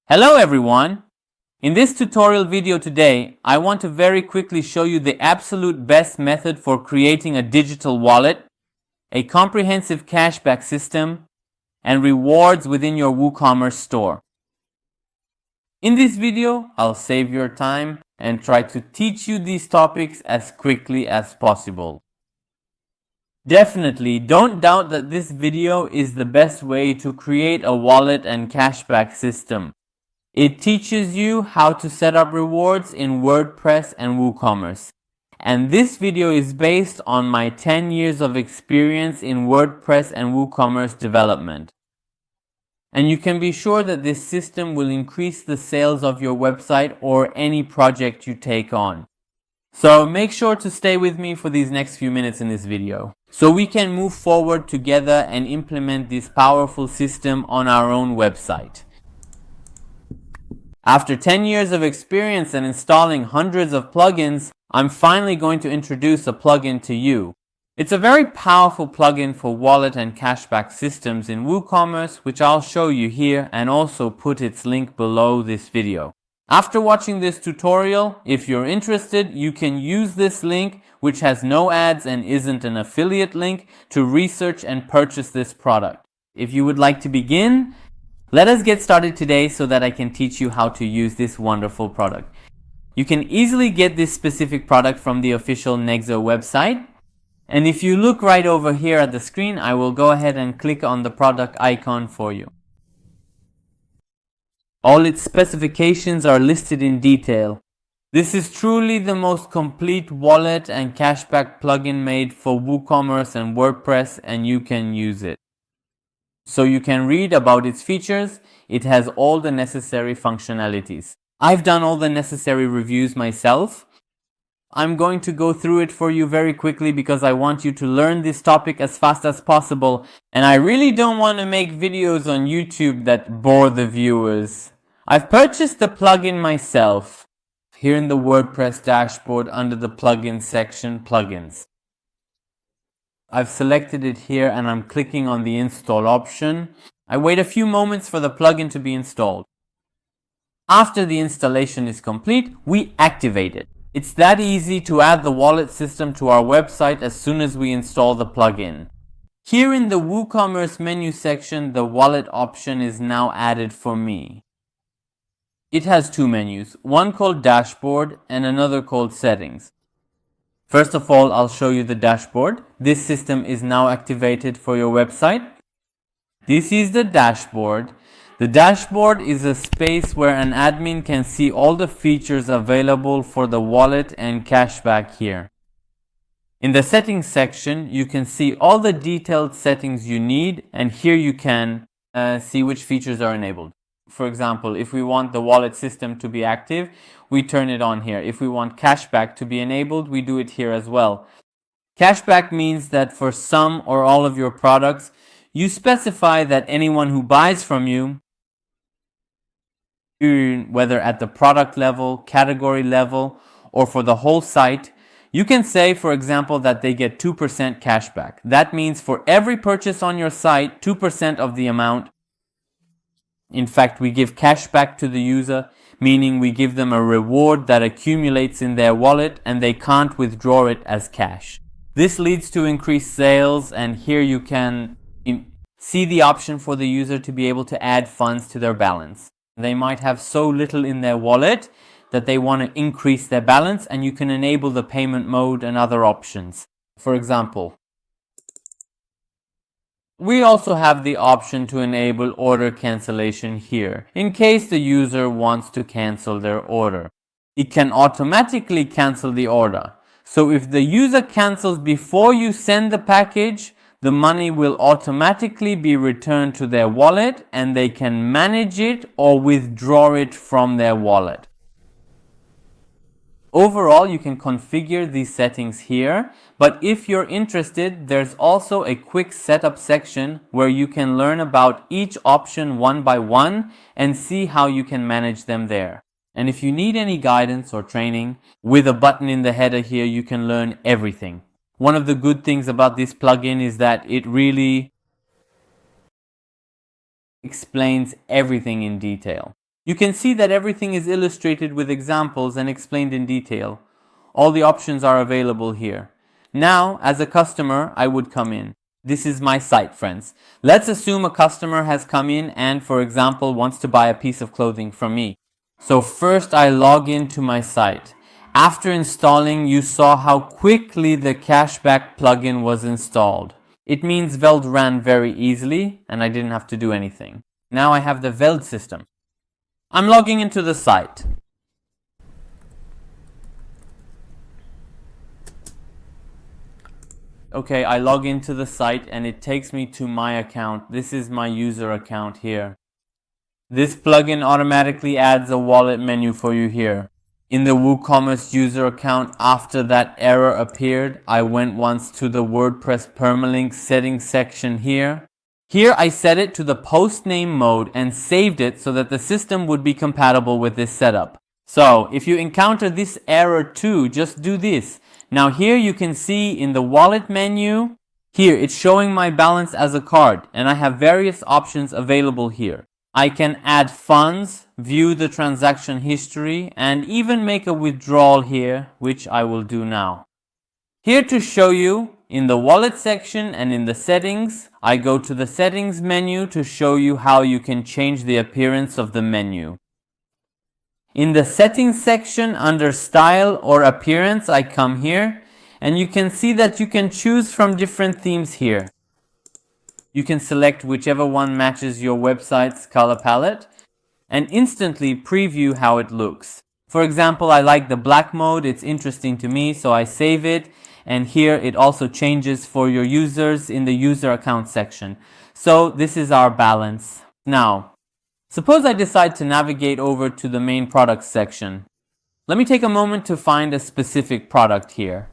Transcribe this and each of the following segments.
Hello everyone! In this tutorial video today, I want to very quickly show you the absolute best method for creating a digital wallet, a comprehensive cashback system, and rewards within your WooCommerce store. In this video, I'll save your time and try to teach you these topics as quickly as possible. Definitely don't doubt that this video is the best way to create a wallet and cashback system. It teaches you how to set up rewards in WordPress and WooCommerce. And this video is based on my 10 years of experience in WordPress and WooCommerce development. And you can be sure that this system will increase the sales of your website or any project you take on. So make sure to stay with me for these next few minutes in this video, so we can move forward together and implement this powerful system on our own website. After 10 years of experience and installing hundreds of plugins, I'm finally going to introduce a plugin to you. It's a very powerful plugin for wallet and cashback systems in WooCommerce, which I'll show you here and also put its link below this video. After watching this tutorial, if you're interested, you can use this link, which has no ads and isn't an affiliate link, to research and purchase this product. If you would like to begin, let us get started today so that I can teach you how to use this wonderful product. You can easily get this specific product from the official Nexo website. And if you look right over here at the screen, I will go ahead and click on the product icon for you. All its specifications are listed in detail. This is truly the most complete wallet and cashback plugin made for WooCommerce and WordPress, and you can use it. So you can read about its features. It has all the necessary functionalities. I've done all the necessary reviews myself. I'm going to go through it for you very quickly because I want you to learn this topic as fast as possible, and I really don't want to make videos on YouTube that bore the viewers. I've purchased the plugin myself here in the WordPress dashboard under the plugin section, plugins. I've selected it here and I'm clicking on the install option. I wait a few moments for the plugin to be installed. After the installation is complete, we activate it. It's that easy to add the wallet system to our website as soon as we install the plugin. Here in the WooCommerce menu section, the wallet option is now added for me. It has two menus, one called Dashboard and another called Settings. First of all, I'll show you the dashboard. This system is now activated for your website. This is the dashboard. The dashboard is a space where an admin can see all the features available for the wallet and cashback here. In the settings section, you can see all the detailed settings you need, and here you can see which features are enabled. For example, if we want the wallet system to be active, we turn it on here. If we want cashback to be enabled, we do it here as well. Cashback means that for some or all of your products, you specify that anyone who buys from you, whether at the product level, category level, or for the whole site, you can say, for example, that they get 2% cashback. That means for every purchase on your site, 2% of the amount. In fact, we give cash back to the user, meaning we give them a reward that accumulates in their wallet and they can't withdraw it as cash. This leads to increased sales, and here you can see the option for the user to be able to add funds to their balance. They might have so little in their wallet that they want to increase their balance, and you can enable the payment mode and other options. For example, we also have the option to enable order cancellation here, in case the user wants to cancel their order. It can automatically cancel the order. So if the user cancels before you send the package, the money will automatically be returned to their wallet and they can manage it or withdraw it from their wallet. Overall, you can configure these settings here, but if you're interested, there's also a quick setup section where you can learn about each option one by one and see how you can manage them there. And if you need any guidance or training, with a button in the header here, you can learn everything. One of the good things about this plugin is that it really explains everything in detail. You can see that everything is illustrated with examples and explained in detail. All the options are available here. Now, as a customer, I would come in. This is my site, friends. Let's assume a customer has come in and, for example, wants to buy a piece of clothing from me. So first I log into my site. After installing, you saw how quickly the Cashback plugin was installed. It means Veld ran very easily and I didn't have to do anything. Now I have the Veld system. I'm logging into the site. Okay, I log into the site and it takes me to my account. This is my user account here. This plugin automatically adds a wallet menu for you here. In the WooCommerce user account, after that error appeared, I went once to the WordPress permalink settings section here. Here I set it to the post name mode and saved it so that the system would be compatible with this setup. So if you encounter this error too, just do this. Now here you can see in the wallet menu, here it's showing my balance as a card and I have various options available here. I can add funds, view the transaction history, and even make a withdrawal here, which I will do now. Here to show you, in the wallet section and in the settings, I go to the settings menu to show you how you can change the appearance of the menu. In the settings section under style or appearance, I come here and you can see that you can choose from different themes here. You can select whichever one matches your website's color palette and instantly preview how it looks. For example, I like the black mode, it's interesting to me, so I save it, and here it also changes for your users in the user account section. So this is our balance. Now, suppose I decide to navigate over to the main products section. Let me take a moment to find a specific product here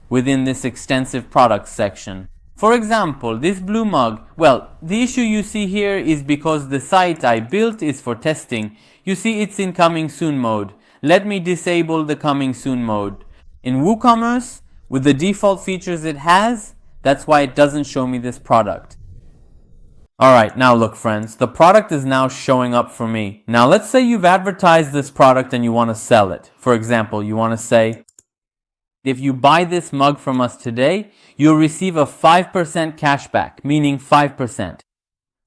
within this extensive products section. For example, this blue mug, well, the issue you see here is because the site I built is for testing. You see it's in coming soon mode. Let me disable the coming soon mode. In WooCommerce, with the default features it has, that's why it doesn't show me this product. Alright, now look friends, the product is now showing up for me. Now let's say you've advertised this product and you want to sell it. For example, you want to say, if you buy this mug from us today, you'll receive a 5% cashback, meaning 5%.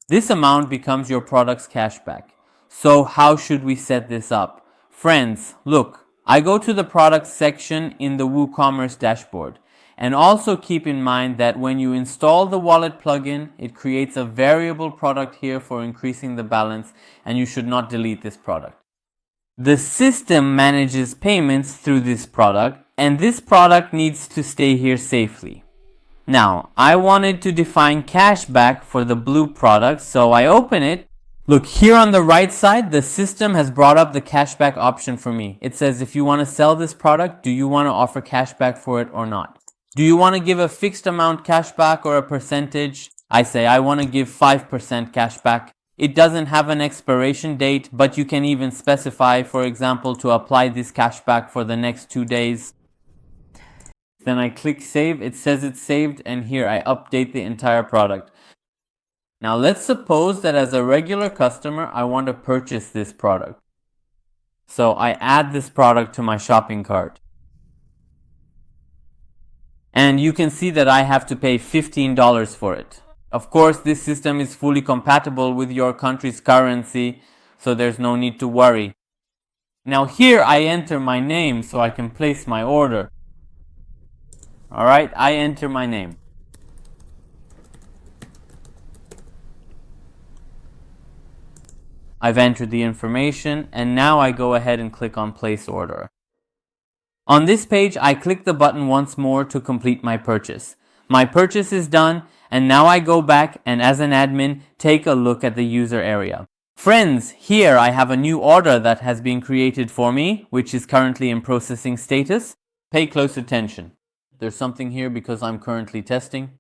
This amount becomes your product's cashback. So how should we set this up? Friends, look, I go to the products section in the WooCommerce dashboard. And also keep in mind that when you install the wallet plugin, it creates a variable product here for increasing the balance, and you should not delete this product. The system manages payments through this product, and this product needs to stay here safely. Now, I wanted to define cashback for the blue product, so I open it. Look, here on the right side, the system has brought up the cashback option for me. It says if you want to sell this product, do you want to offer cashback for it or not? Do you want to give a fixed amount cashback or a percentage? I say I want to give 5% cashback. It doesn't have an expiration date, but you can even specify, for example, to apply this cashback for the next 2 days. Then I click save, it says it's saved, and here I update the entire product. Now let's suppose that as a regular customer, I want to purchase this product. So I add this product to my shopping cart. And you can see that I have to pay $15 for it. Of course, this system is fully compatible with your country's currency, so there's no need to worry. Now here I enter my name so I can place my order. Alright, I enter my name. I've entered the information, and now I go ahead and click on place order. On this page, I click the button once more to complete my purchase. My purchase is done, and now I go back and as an admin, take a look at the user area. Friends, here I have a new order that has been created for me, which is currently in processing status. Pay close attention. There's something here because I'm currently testing.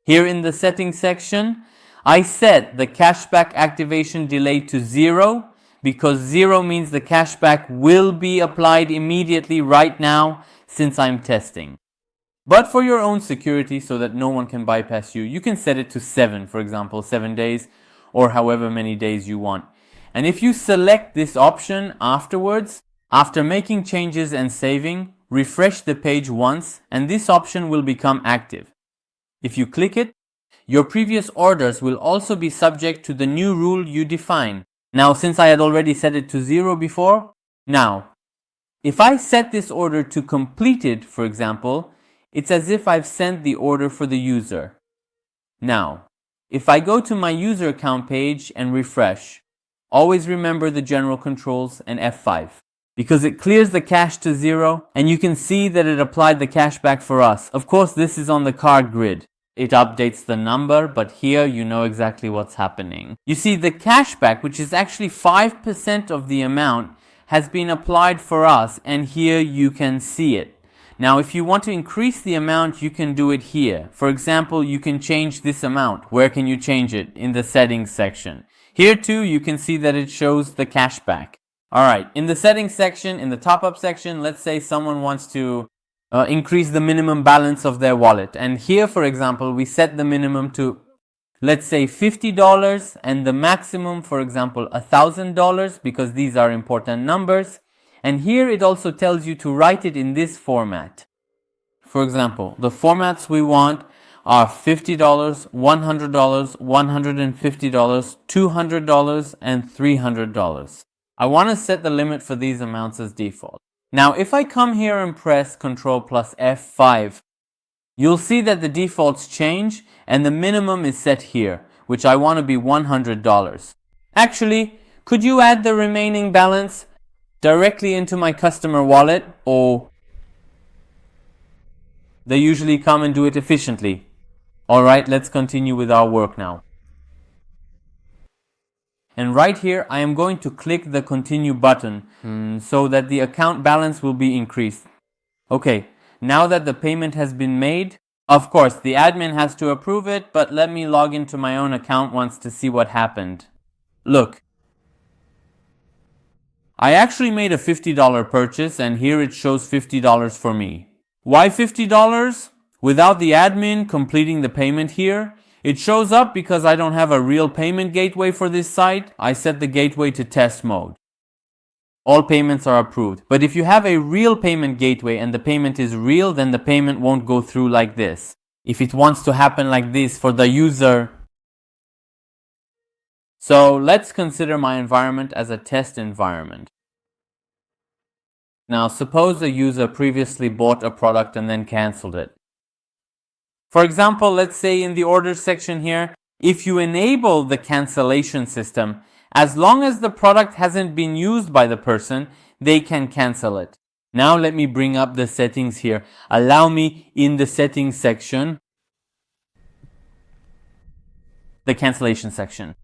Here in the settings section, I set the cashback activation delay to 0 because 0 means the cashback will be applied immediately right now since I'm testing. But for your own security, so that no one can bypass you, you can set it to 7, for example, 7 days or however many days you want. And if you select this option afterwards, after making changes and saving, refresh the page once and this option will become active. If you click it, your previous orders will also be subject to the new rule you define. Now, since I had already set it to 0 before, now, if I set this order to completed, for example, it's as if I've sent the order for the user. Now, if I go to my user account page and refresh, always remember the general controls and F5 because it clears the cache to 0 and you can see that it applied the cashback for us. Of course, this is on the card grid. It updates the number, but here you know exactly what's happening. You see, the cashback, which is actually 5% of the amount, has been applied for us, and here you can see it. Now, if you want to increase the amount, you can do it here. For example, you can change this amount. Where can you change it? In the settings section. Here too, you can see that it shows the cashback. Alright, in the settings section, in the top-up section, let's say someone wants to increase the minimum balance of their wallet. And here, for example, we set the minimum to, let's say, $50 and the maximum, for example, $1,000 because these are important numbers. And here it also tells you to write it in this format. For example, the formats we want are $50, $100, $150, $200, and $300. I want to set the limit for these amounts as default. Now, if I come here and press Ctrl plus F5, you'll see that the defaults change and the minimum is set here, which I want to be $100. Actually, could you add the remaining balance directly into my customer wallet, or they usually come and do it efficiently? Alright, let's continue with our work now. And right here, I am going to click the continue button so that the account balance will be increased. Okay, now that the payment has been made, of course, the admin has to approve it, but let me log into my own account once to see what happened. Look, I actually made a $50 purchase and here it shows $50 for me. Why $50? Without the admin completing the payment here, it shows up because I don't have a real payment gateway for this site. I set the gateway to test mode. All payments are approved. But if you have a real payment gateway and the payment is real, then the payment won't go through like this. If it wants to happen like this for the user. So let's consider my environment as a test environment. Now suppose a user previously bought a product and then cancelled it. For example, let's say in the orders section here, if you enable the cancellation system, as long as the product hasn't been used by the person, they can cancel it. Now let me bring up the settings here. Allow me in the settings section, the cancellation section.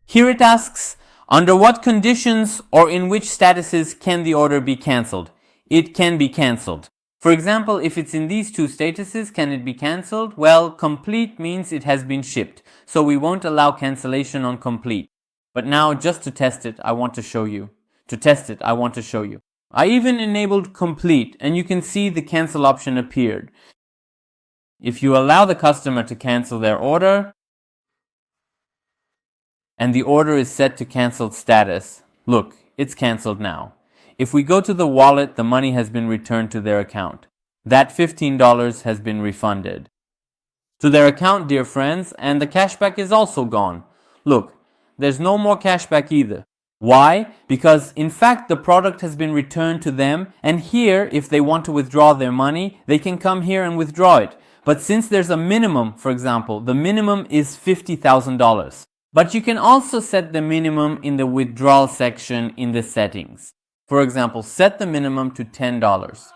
Here it asks, under what conditions or in which statuses can the order be cancelled? It can be cancelled. For example, if it's in these two statuses, can it be cancelled? Well, complete means it has been shipped, so we won't allow cancellation on complete. But now, just to test it, I want to show you. I even enabled complete, and you can see the cancel option appeared. If you allow the customer to cancel their order, and the order is set to cancelled status, look, it's cancelled now. If we go to the wallet, the money has been returned to their account. That $15 has been refunded to their account, dear friends, and the cashback is also gone. Look, there's no more cashback either. Why? Because in fact the product has been returned to them, and here, if they want to withdraw their money, they can come here and withdraw it. But since there's a minimum, for example, the minimum is $50,000. But you can also set the minimum in the withdrawal section in the settings. For example, set the minimum to $10.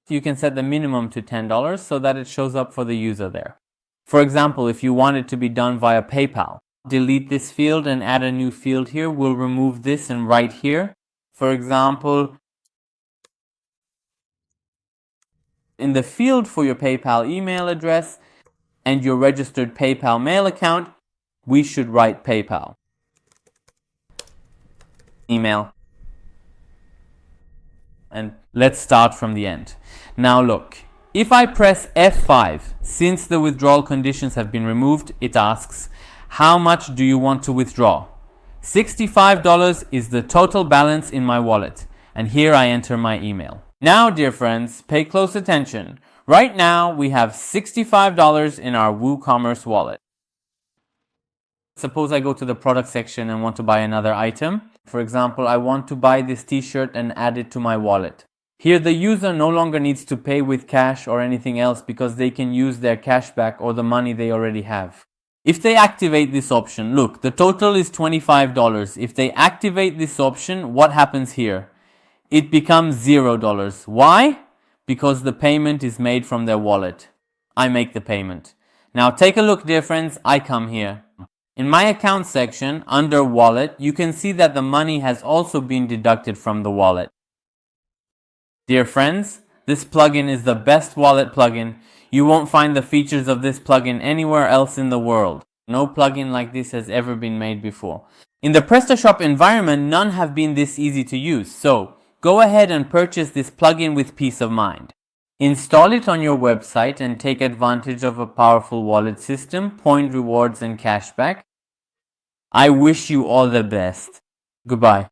You can set the minimum to $10 so that it shows up for the user there. For example, if you want it to be done via PayPal, delete this field and add a new field here. We'll remove this and write here. For example, in the field for your PayPal email address and your registered PayPal mail account, we should write PayPal. Email. And let's start from the end. Now look, if I press F5, since the withdrawal conditions have been removed, it asks, How much do you want to withdraw? $65 is the total balance in my wallet, and here I enter my email. Now, dear friends, pay close attention. Right now, we have $65 in our WooCommerce wallet. Suppose I go to the product section and want to buy another item. For example, I want to buy this t-shirt and add it to my wallet. Here, the user no longer needs to pay with cash or anything else because they can use their cashback or the money they already have. If they activate this option, look, the total is $25. If they activate this option, what happens here? It becomes $0. Why? Because the payment is made from their wallet. I make the payment. Now take a look, dear friends. I come here. In my account section, under wallet, you can see that the money has also been deducted from the wallet. Dear friends, this plugin is the best wallet plugin. You won't find the features of this plugin anywhere else in the world. No plugin like this has ever been made before. In the PrestaShop environment, none have been this easy to use. So, go ahead and purchase this plugin with peace of mind. Install it on your website and take advantage of a powerful wallet system, point rewards and cashback. I wish you all the best. Goodbye.